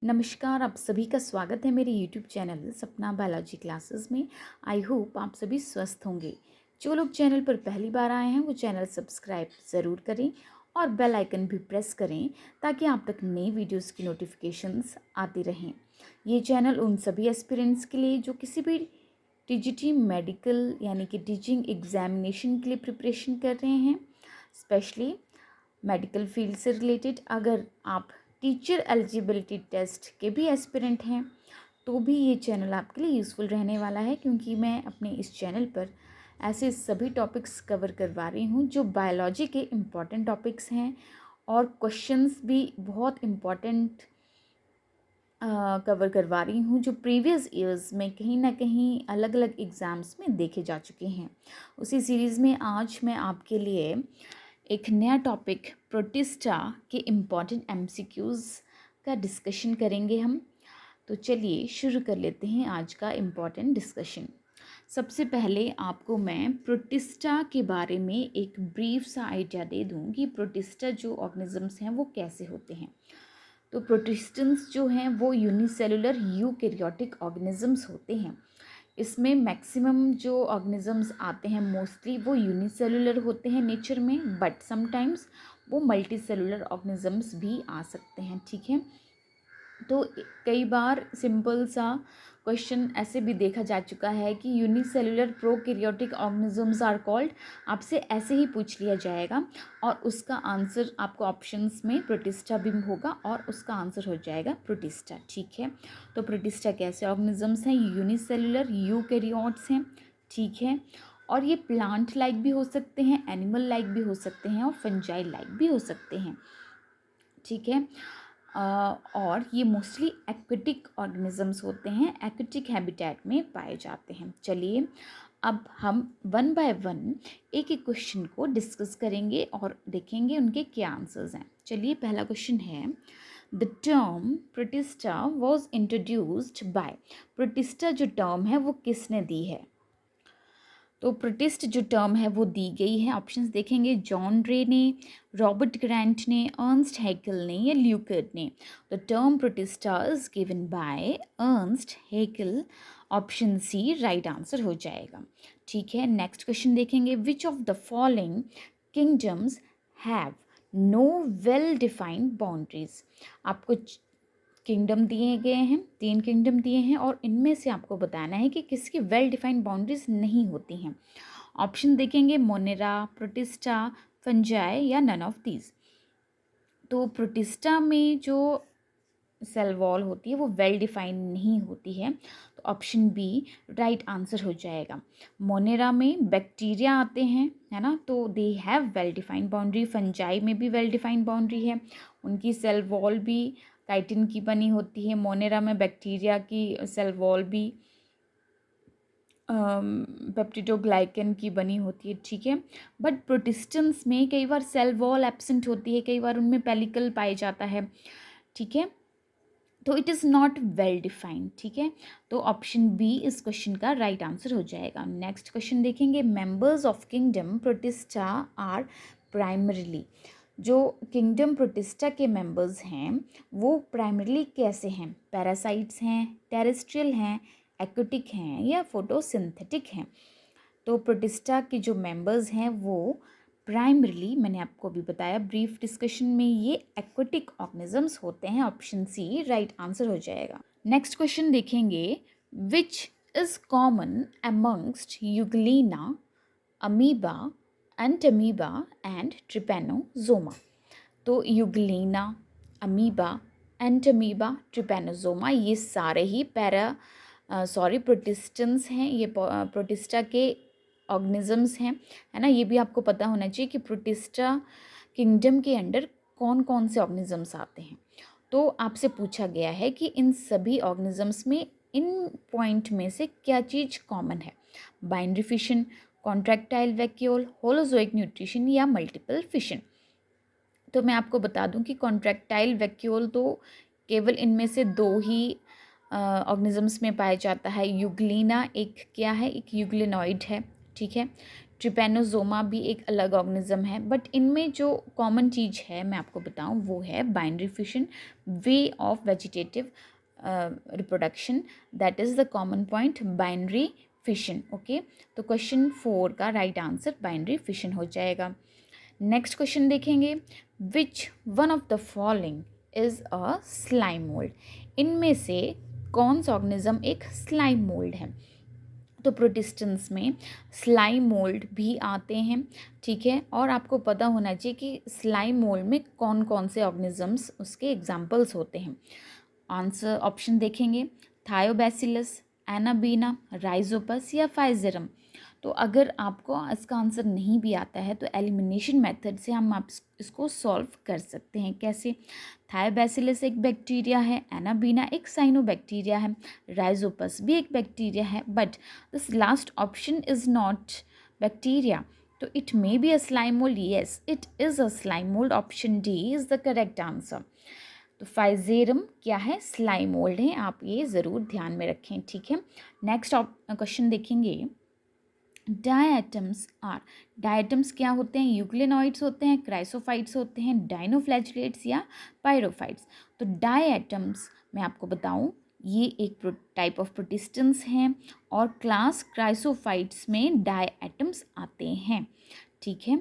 नमस्कार, आप सभी का स्वागत है मेरे यूट्यूब चैनल सपना बायोलॉजी क्लासेस में। आई होप आप सभी स्वस्थ होंगे। जो लोग चैनल पर पहली बार आए हैं वो चैनल सब्सक्राइब ज़रूर करें और बेल आइकन भी प्रेस करें ताकि आप तक नई वीडियोस की नोटिफिकेशंस आती रहें। ये चैनल उन सभी एस्पिरेंट्स के लिए जो किसी भी टीजीटी मेडिकल यानी कि टीचिंग एग्जामिनेशन के लिए प्रिपरेशन कर रहे हैं, स्पेशली मेडिकल फील्ड से रिलेटेड। अगर आप टीचर एलिजिबिलिटी टेस्ट के भी एस्पिरेंट हैं तो भी ये चैनल आपके लिए यूज़फुल रहने वाला है, क्योंकि मैं अपने इस चैनल पर ऐसे सभी टॉपिक्स कवर करवा रही हूँ जो बायोलॉजी के इम्पॉर्टेंट टॉपिक्स हैं और क्वेश्चंस भी बहुत इम्पॉर्टेंट कवर करवा रही हूँ जो प्रीवियस ईयर्स में कहीं ना कहीं अलग अलग एग्ज़ाम्स में देखे जा चुके हैं। उसी सीरीज़ में आज मैं आपके लिए एक नया टॉपिक प्रोटिस्टा के इम्पॉर्टेंट एमसीक्यूज़ का डिस्कशन करेंगे हम। तो चलिए शुरू कर लेते हैं आज का इम्पॉर्टेंट डिस्कशन। सबसे पहले आपको मैं प्रोटिस्टा के बारे में एक ब्रीफ सा आइडिया दे दूं कि प्रोटिस्टा जो ऑर्गेनिजम्स हैं वो कैसे होते हैं। तो प्रोटिस्टेंस जो हैं वो यूनिसेलुलर यूकैरियोटिक ऑर्गेनिजम्स होते हैं। इसमें मैक्सिमम जो ऑर्गेनिजम्स आते हैं मोस्टली वो यूनिसेलुलर होते हैं नेचर में, बट समटाइम्स वो मल्टी सेलुलर ऑर्गेनिजम्स भी आ सकते हैं। ठीक है, तो कई बार सिंपल सा क्वेश्चन ऐसे भी देखा जा चुका है कि unicellular prokaryotic organisms are called, आपसे ऐसे ही पूछ लिया जाएगा और उसका आंसर आपको ऑप्शंस में प्रोटिस्टा भी होगा और उसका आंसर हो जाएगा प्रोटिस्टा। ठीक है, तो प्रोटिस्टा कैसे ऑर्गेनिजम्स हैं? यूनिसेलुलर यूकैरियोट्स हैं। ठीक है, और ये प्लांट लाइक भी हो सकते हैं, एनिमल लाइक भी हो सकते हैं और फंजाई लाइक भी हो सकते हैं। ठीक है, और ये मोस्टली एक्वेटिक ऑर्गेनिजम्स होते हैं, एक्वेटिक हैबिटेट में पाए जाते हैं। चलिए अब हम वन बाय वन एक एक क्वेश्चन को डिस्कस करेंगे और देखेंगे उनके क्या आंसर्स हैं। चलिए पहला क्वेश्चन है, the term protista was introduced by. Protista जो टर्म है वो किसने दी है? तो प्रोटिस्ट जो टर्म है वो दी गई है, ऑप्शंस देखेंगे, जॉन रे ने, रॉबर्ट ग्रैंट ने, अर्नस्ट हैकेल ने या ल्यूकर्ट ने। The term Protista is given by Ernst Haeckel. Option C right answer हो जाएगा। ठीक है, नेक्स्ट क्वेश्चन देखेंगे, which of the following kingdoms have no well defined boundaries. आपको किंगडम दिए गए हैं, 3 किंगडम दिए हैं और इनमें से आपको बताना है कि किसकी वेल डिफाइंड बाउंड्रीज नहीं होती हैं। ऑप्शन देखेंगे, मोनेरा, प्रोटिस्टा, फंजाई या नन ऑफ दीज। तो प्रोटिस्टा में जो सेल वॉल होती है वो वेल डिफाइंड नहीं होती है, तो ऑप्शन बी राइट आंसर हो जाएगा। मोनेरा में बैक्टीरिया आते हैं, है ना, तो they have well defined boundary. Fungi में भी वेल डिफाइंड बाउंड्री है, उनकी सेल वॉल भी काइटिन की बनी होती है। मोनेरा में बैक्टीरिया की सेल वॉल भी पेप्टिडोग्लाइकन की बनी होती है। ठीक है, बट प्रोटिस्टेंस में कई बार सेल वॉल एब्सेंट होती है, कई बार उनमें पेलिकल पाए जाता है। ठीक है, तो it is not well defined. ठीक है, तो ऑप्शन बी इस क्वेश्चन का राइट आंसर हो जाएगा। नेक्स्ट क्वेश्चन देखेंगे, members of kingdom Protista are primarily. जो किंगडम प्रोटिस्टा के मेंबर्स हैं वो प्राइमरीली कैसे हैं? पैरासाइट्स हैं, टेरेस्ट्रियल हैं, एक्वेटिक हैं या फोटोसिंथेटिक हैं? तो प्रोटिस्टा के जो मेंबर्स हैं वो प्राइमरीली, मैंने आपको अभी बताया ब्रीफ डिस्कशन में, ये एक्वेटिक ऑर्गेनिजम्स होते हैं। ऑप्शन सी राइट आंसर हो जाएगा। नेक्स्ट क्वेश्चन देखेंगे, which is common amongst Euglena, amoeba, Entamoeba and trypanosoma. तो यूग्लिना, अमीबा, एंटमीबा, ट्रिपेनोजोमा ये सारे ही प्रोटिस्टेंस हैं, ये प्रोटिस्टा के ऑर्गेनिजम्स हैं, है ना। ये भी आपको पता होना चाहिए कि प्रोटिस्टा किंगडम के अंडर कौन कौन से ऑर्गेनिजम्स आते हैं। तो आपसे पूछा गया है कि इन सभी ऑर्गेनिजम्स में इन पॉइंट में से क्या चीज़ कॉमन है? Binary fission, contractile vacuole, holozoic nutrition या मल्टीपल फिशन। तो मैं आपको बता दूं कि कॉन्ट्रैक्टाइल वैक्यूल तो केवल इनमें से 2 ही ऑर्गेनिजम्स में पाया जाता है। यूग्लिना एक क्या है? एक यूग्लिनॉइड है। ठीक है, ट्रिपेनोसोमा भी एक अलग ऑर्गेनिज्म है, बट इनमें जो कॉमन चीज़ है मैं आपको बताऊं वो है binary fission, way of vegetative reproduction, that is the common point, binary fission. Okay, तो क्वेश्चन 4 का राइट आंसर बाइनरी फिशन हो जाएगा। नेक्स्ट क्वेश्चन देखेंगे, which one of the following is a slime mould. इनमें से कौन सा ऑर्गेनिज्म एक स्लाइम मोल्ड है? तो प्रोटिस्टेंस में स्लाइम मोल्ड भी आते हैं, ठीक है, और आपको पता होना चाहिए कि स्लाइम मोल्ड में कौन कौन से ऑर्गेनिजम्स उसके एग्जाम्पल्स होते हैं। आंसर ऑप्शन देखेंगे, थायोबैसिलस, एनाबीना, राइजोपस या फाइजेरम। तो अगर आपको इसका आंसर नहीं भी आता है तो एलिमिनेशन मेथड से हम आप इसको सॉल्व कर सकते हैं। कैसे? थायोबैसिलस एक बैक्टीरिया है, एनाबीना एक साइनोबैक्टीरिया है, राइजोपस भी एक बैक्टीरिया है, but this last option is not bacteria, तो it may be a slime mold. Yes, it is a slime mold. Option D is the correct answer. तो Physarum क्या है? स्लाइम मोल्ड है, आप ये ज़रूर ध्यान में रखें, ठीक है। नेक्स्ट क्वेश्चन देखेंगे, डायटम्स आर, डायटम्स क्या होते हैं? यूक्लिनॉइड्स होते हैं, क्राइसोफाइट्स होते हैं, डाइनोफ्लैजिलेट्स या पायरोफाइट्स। तो डायटम्स मैं आपको बताऊं, ये एक टाइप ऑफ प्रोटिस्टेंस हैं और क्लास क्राइसोफाइट्स में डायटम्स आते हैं, ठीक है।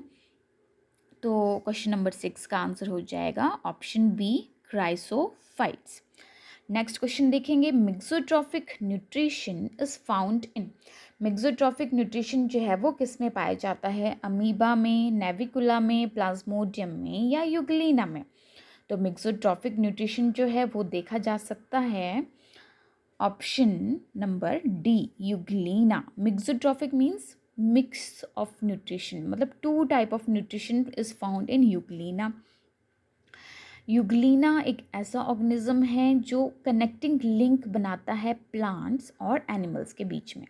तो क्वेश्चन नंबर 6 का आंसर हो जाएगा option B, chrysophytes. Next question देखेंगे, mixotrophic nutrition is found in. Mixotrophic nutrition जो है वो किस में पाया जाता है? अमीबा में, नेविकुला में, प्लाज्मोडियम में या यूग्लिना में? तो मिक्सोट्रॉफिक न्यूट्रिशन जो है वो देखा जा सकता है option number D, Euglena. Mixotrophic means mix of nutrition, मतलब 2 type of nutrition is found in Euglena. Euglena एक ऐसा ऑर्गेनिज्म है जो कनेक्टिंग लिंक बनाता है प्लांट्स और एनिमल्स के बीच में।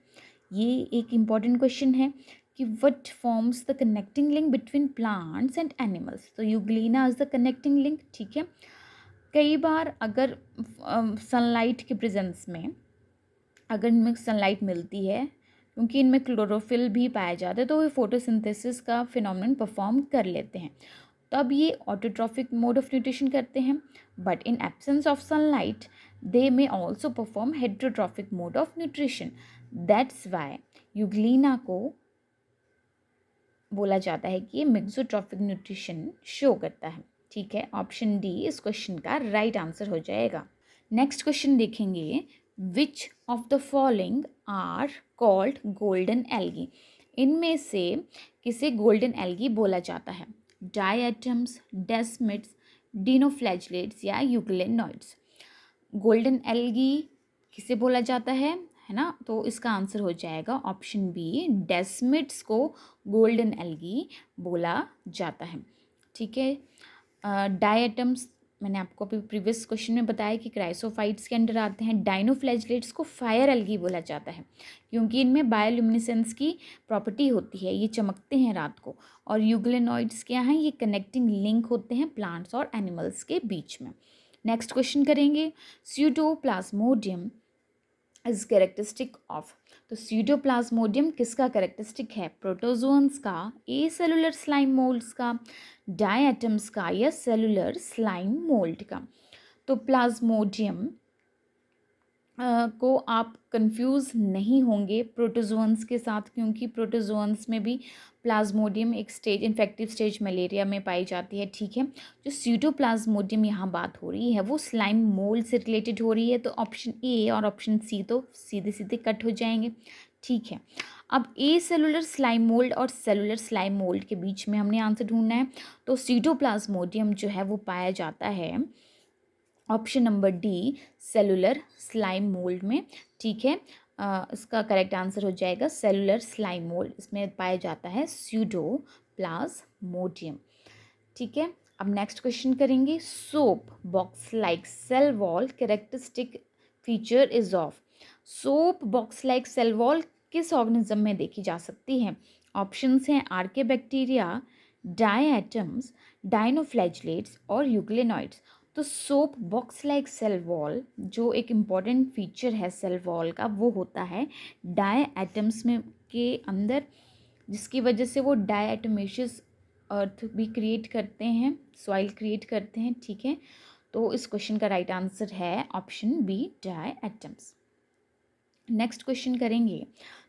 ये एक इम्पॉर्टेंट क्वेश्चन है कि what forms the connecting link between plants and animals. तो euglena is the connecting link, ठीक है। कई बार अगर सनलाइट के प्रेजेंस में, अगर इनमें सनलाइट मिलती है, क्योंकि इनमें क्लोरोफिल भी पाया जाता है, तो वो फोटोसिंथेसिस का फिनोमेनन परफॉर्म कर लेते हैं, तब ये ऑटोट्रॉफिक मोड ऑफ न्यूट्रिशन करते हैं। But in absence of sunlight they may also perform heterotrophic mode of nutrition. That's why Euglena को बोला जाता है कि ये मिक्सोट्रॉफिक न्यूट्रिशन शो करता है, ठीक है। ऑप्शन डी इस क्वेश्चन का राइट आंसर हो जाएगा। नेक्स्ट क्वेश्चन देखेंगे, which of the following are called golden algae. इनमें से किसे गोल्डन एल्गी बोला जाता है? डायटम्स, डेस्मिड्स, डिनोफ्लैजिलेट्स या यूग्लिनॉइड्स। गोल्डन एल्गी किसे बोला जाता है ना? तो इसका आंसर हो जाएगा ऑप्शन बी, डेस्मिड्स को गोल्डन एल्गी बोला जाता है, ठीक है। डायटम्स मैंने आपको अभी प्रीवियस क्वेश्चन में बताया कि क्राइसोफाइट्स के अंडर आते हैं। डाइनोफ्लैजिलेट्स को फायर एल्गी बोला जाता है क्योंकि इनमें बायोल्यूमिनेसेंस की प्रॉपर्टी होती है, ये चमकते हैं रात को। और यूग्लिनॉइड्स क्या हैं? ये कनेक्टिंग लिंक होते हैं प्लांट्स और एनिमल्स के बीच में। नेक्स्ट क्वेश्चन करेंगे, स्यूडोप्लाज्मोडियम इज कैरेक्टरिस्टिक ऑफ। तो स्यूडोप्लाज्मोडियम किसका कैरेक्टरिस्टिक है? प्रोटोजोन्स का, ए सेलुलर स्लाइम मोल्ड्स का, डायटम्स का या सेलुलर स्लाइम मोल्ड का? तो प्लाज्मोडियम को आप कंफ्यूज नहीं होंगे प्रोटोजोन्स के साथ, क्योंकि प्रोटोजोन्स में भी प्लाज्मोडियम एक स्टेज, इन्फेक्टिव स्टेज मलेरिया में पाई जाती है, ठीक है। जो स्यूडोप्लाज्मोडियम यहाँ बात हो रही है वो स्लाइम मोल्ड से रिलेटेड हो रही है, तो ऑप्शन ए और ऑप्शन सी तो सीधे सीधे कट हो जाएंगे, ठीक है। अब ए सेलुलर स्लाइम मोल्ड और सेलुलर स्लाइम मोल्ड के बीच में हमने आंसर ढूंढना है। तो स्यूडोप्लाज्मोडियम जो है वो पाया जाता है option number D, cellular slime mould में, ठीक है। इसका करेक्ट आंसर हो जाएगा सेलुलर स्लाइम मोल्ड, इसमें पाया जाता है स्यूडोप्लाज्मोडियम, ठीक है। अब नेक्स्ट क्वेश्चन करेंगे, soap box like cell wall characteristic feature is of. Soap box like cell wall किस ऑर्गेनिज्म में देखी जा सकती है? ऑप्शंस हैं आर्के बैक्टीरिया, डायटम्स, डाइनोफ्लैजिलेट्स और यूग्लिनॉइड्स। तो soap box like cell wall जो एक इम्पॉर्टेंट फीचर है सेल वॉल का, वो होता है डायटम्स में के अंदर जिसकी वजह से वो डायटोमेशियस अर्थ भी क्रिएट करते हैं, सॉइल क्रिएट करते हैं, ठीक है। तो इस क्वेश्चन का राइट आंसर है option B, diatoms. Next question करेंगे,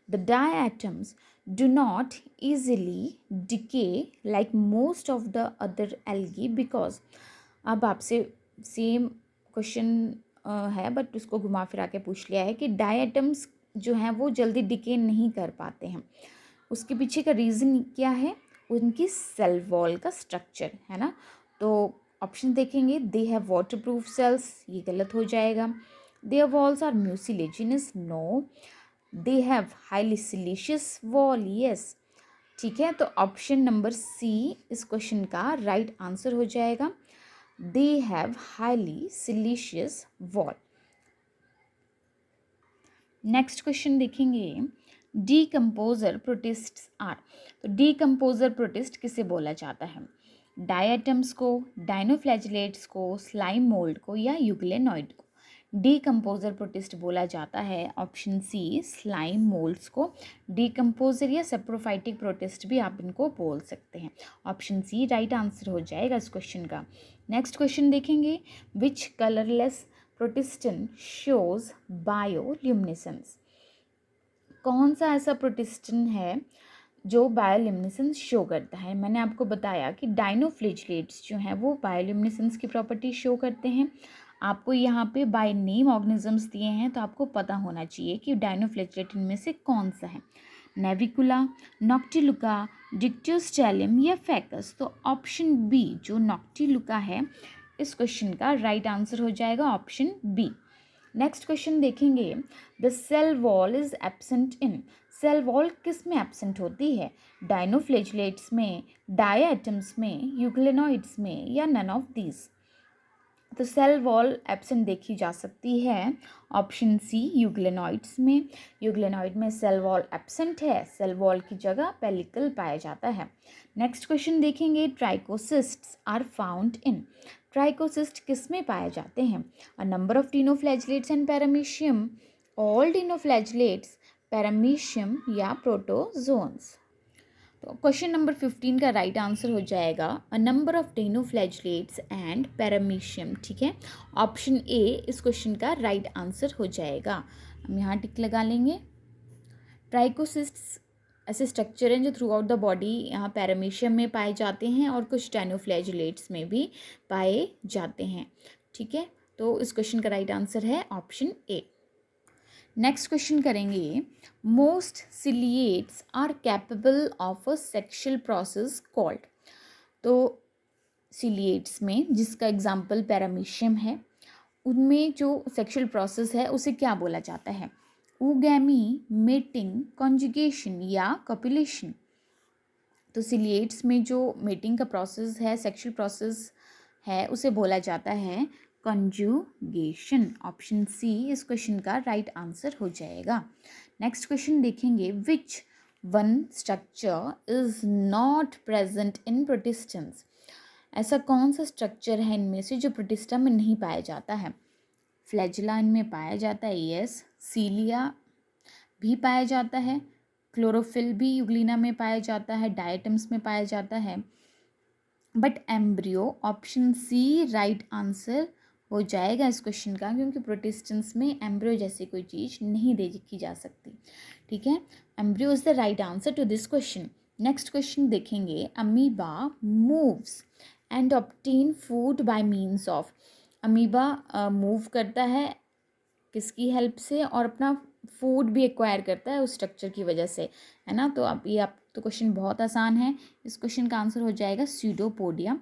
the diatoms do not easily decay like most of the other algae because। अब आपसे सेम क्वेश्चन है बट उसको घुमा फिरा के पूछ लिया है कि डायटम्स जो हैं वो जल्दी डिके नहीं कर पाते हैं। उसके पीछे का रीज़न क्या है? उनकी सेल वॉल का स्ट्रक्चर है ना। तो ऑप्शन देखेंगे, they have waterproof cells, ये गलत हो जाएगा। Their walls are mucilaginous, no. They have highly siliceous wall, yes, ठीक है। तो ऑप्शन नंबर सी इस क्वेश्चन का राइट आंसर हो जाएगा। दे have highly siliceous wall. Next question देखेंगे, डीकम्पोजर प्रोटिस्ट्स आर। तो डीकम्पोजर प्रोटिस्ट किसे बोला जाता है? डायटम्स को, डाइनोफ्लैजिलेट्स को, स्लाइम मोल्ड को या यूग्लेनॉइड को? डीकम्पोजर प्रोटिस्ट बोला जाता है ऑप्शन सी, स्लाइम मोल्ड्स को। डीकम्पोजर या सेप्रोफाइटिक प्रोटिस्ट भी आप इनको बोल सकते हैं। ऑप्शन सी राइट आंसर हो जाएगा इस क्वेश्चन का। नेक्स्ट क्वेश्चन देखेंगे, विच कलरलेस प्रोटिस्टन शोज बायोल्यूमिनेसेंस। कौन सा ऐसा प्रोटिस्टन है जो बायोल्यूमिनेसेंस शो करता है? मैंने आपको बताया कि डाइनोफ्लैजिलेट्स जो हैं वो बायोल्यूमिनेसेंस की प्रॉपर्टी शो करते हैं। आपको यहाँ पे बाय नेम ऑर्गेनिजम्स दिए हैं, तो आपको पता होना चाहिए कि डाइनोफ्लैजिलेट इनमें से कौन सा है, नेविकुला, नॉक्टिलुका, डिक्टियोस्टेलियम या फैकस। तो ऑप्शन बी जो नॉक्टिलुका है इस क्वेश्चन का राइट आंसर हो जाएगा, ऑप्शन बी। नेक्स्ट क्वेश्चन देखेंगे, the cell wall is absent in. Cell wall किस में एब्सेंट होती है? डाइनोफ्लैजिलेट्स में, डायटम्स में, यूग्लेनॉइड्स में या नन ऑफ दीज? तो सेल वॉल एब्सेंट देखी जा सकती है ऑप्शन सी, यूग्लेनॉइड्स में। यूग्लेनॉइड में सेल वॉल एब्सेंट है, सेल वॉल की जगह पेलिकल पाया जाता है। नेक्स्ट क्वेश्चन देखेंगे, trichocysts are found in. Trichocyst किस में पाए जाते हैं? A number of dinoflagellates and paramecium, all dinoflagellates, paramecium या प्रोटोजोन्स? तो क्वेश्चन नंबर 15 का राइट आंसर हो जाएगा a number of dinoflagellates and paramecium, ठीक है। ऑप्शन ए इस क्वेश्चन का राइट आंसर हो जाएगा। हम यहाँ टिक लगा लेंगे। ट्राइकोसिस्ट्स ऐसे स्ट्रक्चर हैं जो थ्रू आउट द बॉडी यहाँ पैरामीशियम में पाए जाते हैं और कुछ डाइनोफ्लैजिलेट्स में भी पाए जाते हैं, ठीक है। तो इस क्वेश्चन का राइट आंसर है ऑप्शन ए। नेक्स्ट क्वेश्चन करेंगे, most ciliates are capable of a sexual process called. तो सिलिएट्स में जिसका एग्जाम्पल पैरामीशियम है, उनमें जो सेक्शुअल प्रोसेस है उसे क्या बोला जाता है? ऊगैमी, मेटिंग, कॉन्जुगेशन या कॉपुलेशन? तो सिलिएट्स में जो मेटिंग का प्रोसेस है, सेक्शुअल प्रोसेस है, उसे बोला जाता है कंजुगेशन। ऑप्शन सी इस क्वेश्चन का राइट आंसर हो जाएगा। नेक्स्ट क्वेश्चन देखेंगे, which one structure is not present in protistans. ऐसा कौन सा स्ट्रक्चर है इनमें से जो प्रोटिस्टा में नहीं पाया जाता है? फ्लैजिला इनमें पाया जाता है, यस। सीलिया भी पाया जाता है, क्लोरोफिल भी यूग्लिना में पाया जाता है, डायटम्स में पाया जाता है, but embryo, option C right answer हो जाएगा इस क्वेश्चन का, क्योंकि प्रोटिस्टेंस में एम्ब्रियो जैसी कोई चीज़ नहीं देखी जा सकती, ठीक है। Embryo is the right answer to this question. Next question देखेंगे, amoeba moves and obtain food by means of. Amoeba move करता है किसकी हेल्प से, और अपना फूड भी एक्वायर करता है उस स्ट्रक्चर की वजह से, है ना। तो अब ये आप तो क्वेश्चन बहुत आसान है। इस क्वेश्चन का आंसर हो जाएगा स्यूडोपोडिया,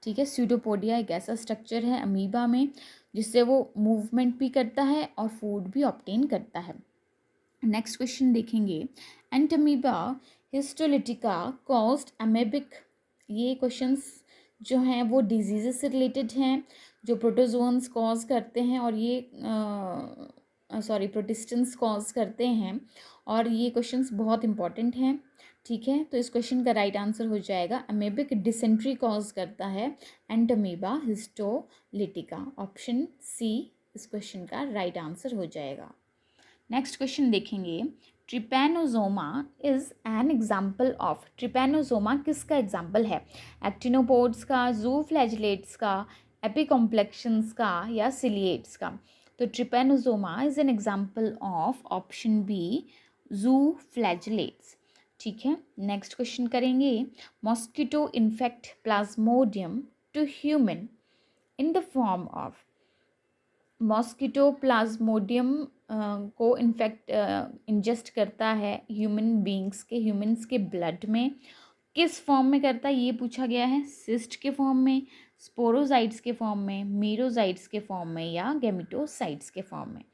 ठीक है। स्यूडोपोडिया एक ऐसा स्ट्रक्चर है अमीबा में जिससे वो मूवमेंट भी करता है और फूड भी ऑब्टेन करता है। नेक्स्ट क्वेश्चन देखेंगे, एंटमीबा हिस्टोलिटिका कॉज्ड अमेबिक। ये क्वेश्चंस जो हैं वो डिजीज़ से रिलेटेड हैं जो प्रोटोजोन्स कॉज करते हैं, और ये प्रोटिस्टेंस कॉज करते हैं, और ये क्वेश्चंस बहुत इंपॉर्टेंट हैं, ठीक है। तो इस क्वेश्चन का राइट आंसर हो जाएगा, अमेबिक डिसेंट्री कॉज करता है एंटमीबा हिस्टोलिटिका। ऑप्शन सी इस क्वेश्चन का राइट आंसर हो जाएगा। नेक्स्ट क्वेश्चन देखेंगे, Trypanosoma is an example of. Trypanosoma किसका एग्जाम्पल है? एक्टिनोपोड्स का, ज़ूफ्लैजिलेट्स का, एपिकॉम्प्लेक्शंस का या सिलिएट्स का? तो trypanosoma is an example of option B, zooflagellates. ठीक है, नेक्स्ट क्वेश्चन करेंगे। Mosquito infect plasmodium to human in the form of. Mosquito plasmodium को इन्फेक्ट इंजेस्ट करता है ह्यूमंस के ब्लड में। किस फॉर्म में करता है ये पूछा गया है? सिस्ट के फॉर्म में, स्पोरोजाइट्स के फॉर्म में, मीरोजाइट्स के फॉर्म में या गैमेटोसाइट्स के फॉर्म में?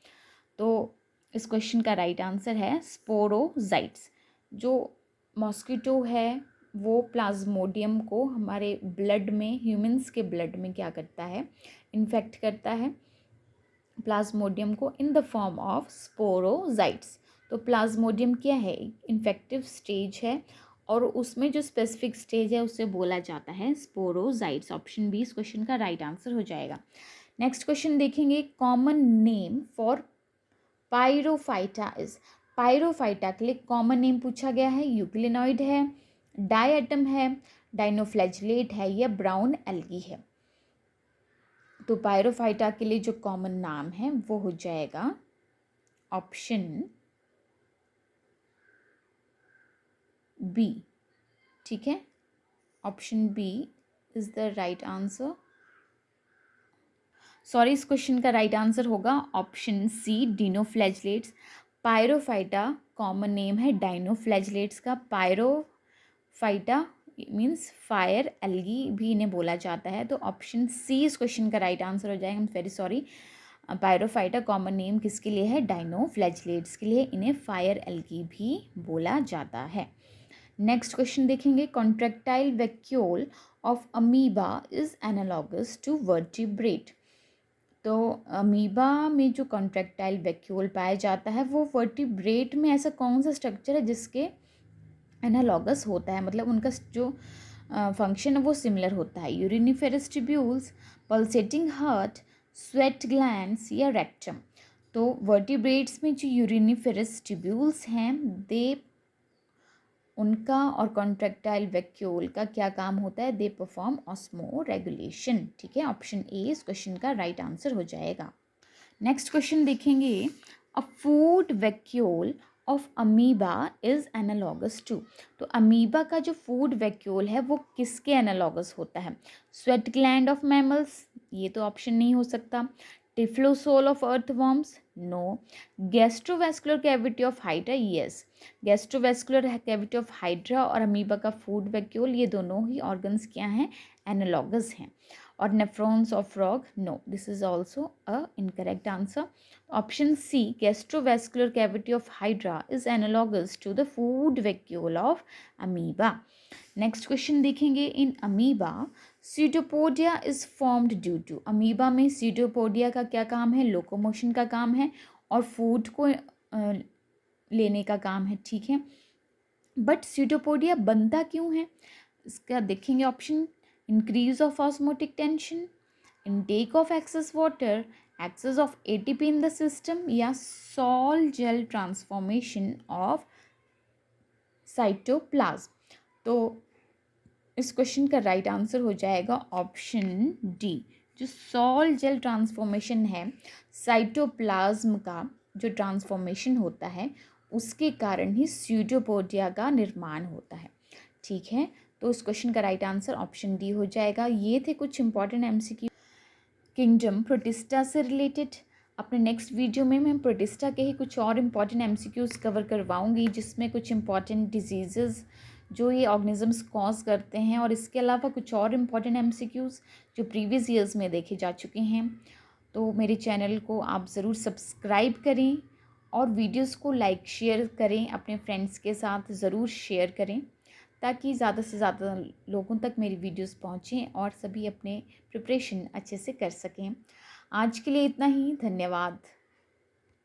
तो इस क्वेश्चन का राइट आंसर है स्पोरोजाइट्स। जो मॉस्किटो है वो प्लाज्मोडियम को हमारे ब्लड में, ह्यूमंस के ब्लड में क्या करता है? इन्फेक्ट करता है प्लाज्मोडियम को इन द फॉर्म ऑफ स्पोरोजाइट्स। तो प्लाज्मोडियम क्या है? इन्फेक्टिव स्टेज है और उसमें जो स्पेसिफिक स्टेज है उसे बोला जाता है स्पोरोजाइट्स। ऑप्शन बी इस क्वेश्चन का राइट आंसर हो जाएगा। नेक्स्ट क्वेश्चन देखेंगे। Common name for pyrophyta is. Pyrophyta के लिए कॉमन नेम पूछा गया है। यूक्लिनॉइड है, डायटम है, डाइनोफ्लैजिलेट है या ब्राउन एल्गी है? तो पायरोफाइटा के लिए जो कॉमन नाम है वो हो जाएगा ऑप्शन बी। ठीक है, option B is the right answer. Sorry, इस क्वेश्चन का राइट आंसर होगा option C, dinoflagellates. Pyrrophyta common name है डाइनोफ्लैजिलेट्स का। पायरोफाइटा मीन्स फायर एल्गी भी इन्हें बोला जाता है। तो ऑप्शन सी इस क्वेश्चन का राइट आंसर हो जाएगा। I am very sorry. Pyrophyta common name किसके लिए है? डाइनोफ्लैजिलेट्स के लिए। इन्हें फायर एल्गी भी बोला जाता है। नेक्स्ट क्वेश्चन देखेंगे। Contractile vacuole of amoeba is analogous to vertebrate. तो अमीबा में जो कॉन्ट्रैक्टाइल वैक्यूल पाया जाता है वो वर्टिब्रेट में ऐसा कौन सा स्ट्रक्चर है जिसके एनालॉगस होता है, मतलब उनका जो फंक्शन है वो सिमिलर होता है? Uriniferous tubules, pulsating heart, sweat glands या रेक्टम? तो वर्टिब्रेट्स में जो यूरिनिफेरस ट्यूब्यूल्स हैं उनका और कॉन्ट्रैक्टाइल वैक्यूल का क्या काम होता है? They perform osmo regulation. ठीक है, ऑप्शन ए इस क्वेश्चन का राइट आंसर हो जाएगा। नेक्स्ट क्वेश्चन देखेंगे। A food vacuole of amoeba is analogous to. तो अमीबा का जो फूड वैक्यूल है वो किसके एनालॉगस होता है? स्वेट ग्लैंड ऑफ मैमल्स, ये तो ऑप्शन नहीं हो सकता। Typhlosole of earthworms, no. Gastrovascular cavity of hydra, yes. Gastrovascular cavity of hydra और अमीबा का फूड वैक्यूल, ये दोनों ही ऑर्गन्स क्या हैं? एनालॉगस हैं। और nephrons of frog, no, this is also a incorrect answer. Option C, gastrovascular cavity of hydra is analogous to the food vacuole of amoeba. Next question देखेंगे। In amoeba pseudopodia is formed due to. Amoeba में pseudopodia का क्या काम है? Locomotion का काम है और फूड को लेने का काम है। ठीक है, बट सीडोपोडिया बनता क्यों है? इसका देखेंगे option. Increase of osmotic tension, intake of excess water, excess of ATP in the system या sol gel transformation of cytoplasm? तो इस क्वेश्चन का राइट आंसर हो जाएगा ऑप्शन डी। जो सॉल जेल ट्रांसफॉर्मेशन है, साइटोप्लाज्म का जो ट्रांसफॉर्मेशन होता है उसके कारण ही सीडोपोडिया का निर्माण होता है। ठीक है, तो इस क्वेश्चन का राइट आंसर ऑप्शन डी हो जाएगा। ये थे कुछ इंपॉर्टेंट एमसीक्यू किंगडम प्रोटिस्टा से रिलेटेड। अपने नेक्स्ट वीडियो में मैं प्रोटिस्टा के ही कुछ और इम्पॉर्टेंट एमसीक्यूज कवर करवाऊंगी, जिसमें कुछ इम्पॉर्टेंट डिजीज़ जो ये ऑर्गेनिजम्स कॉज करते हैं और इसके अलावा कुछ और इम्पॉर्टेंट एमसीक्यूज जो प्रीवियस ईयर्स में देखे जा चुके हैं। तो मेरे चैनल को आप ज़रूर सब्सक्राइब करें और वीडियोस को लाइक शेयर करें, अपने फ्रेंड्स के साथ ज़रूर शेयर करें ताकि ज़्यादा से ज़्यादा लोगों तक मेरी वीडियोस पहुँचें और सभी अपने प्रिपरेशन अच्छे से कर सकें। आज के लिए इतना ही, धन्यवाद।